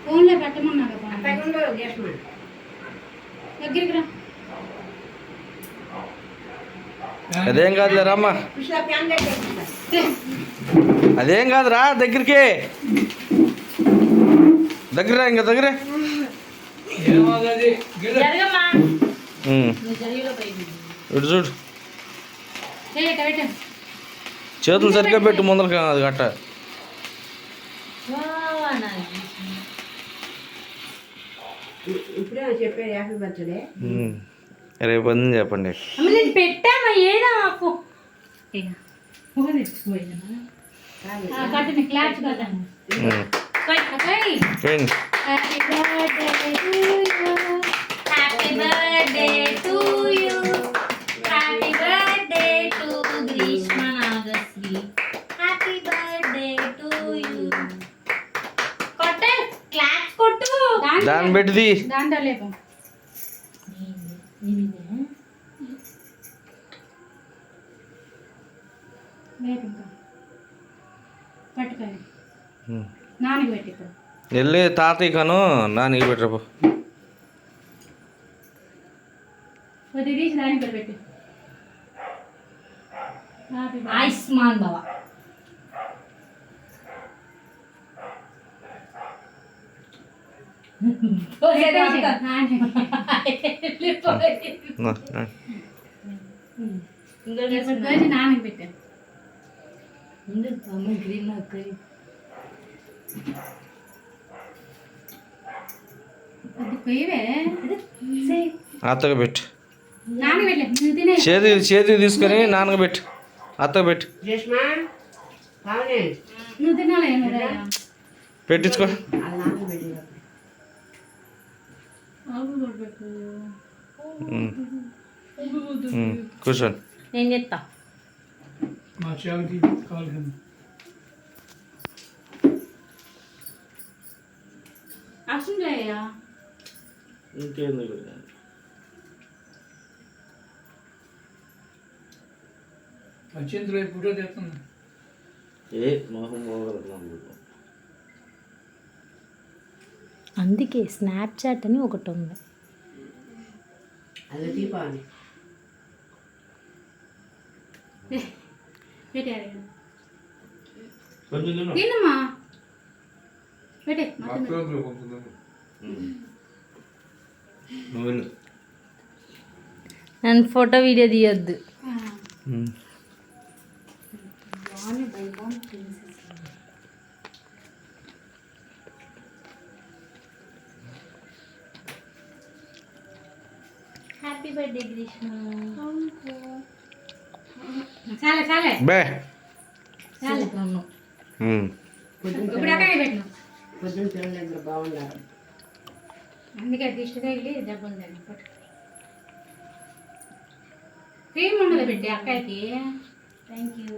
ఫోన్లో పెట్టమన్నా దగ్గరికి రా. అదేం కాదులే రామ్మా, అదేం కాదురా, దగ్గరికి దగ్గర ఇంకా దగ్గరే. ఇటు చూడు, చేతులు సరిగ్గా పెట్టు ముందర, అది గట్ట. రేపు అంది చెప్పండి. పెట్టామా ఏదో దాన్ని పెట్టిది దాంట్లో లేపు. పట్టుకొని నాన్నకి పెట్టి వెళ్ళి తాతయ్య కాను నాన్నకి పెట్టరు. తీసి నాన్నకి పెట్టి ఆయుష్మాన్ బావ. నాన్నకి పెట్టాను. అత్తగా పెట్టు, నాన్నకి చేతి తీసుకొని నాన్నగా పెట్టు, అత్తగా పెట్టు, నువ్వు తినాలి పెట్టించుకో. కూర్చోండి, నేను చెప్తా. అసలుయ్యా ఇంకేందుకు ఫోటో తెస్తున్నా. అందుకే స్నాప్చాట్ అని ఒకటి ఉంది. తిన్నమ్మా పెట్టే. నన్ను ఫోటో వీడియో తీయొద్దు. Happy birthday Greeshma. చాలే చాలే బే చాలే. ఇప్పుడు అక్కడే పెట్టినా. అందుకే దిష్టి తగిలి దెబ్బలు తగిలి. క్రీమ్ ఉండదు పెట్టి అక్కడికి. Thank you.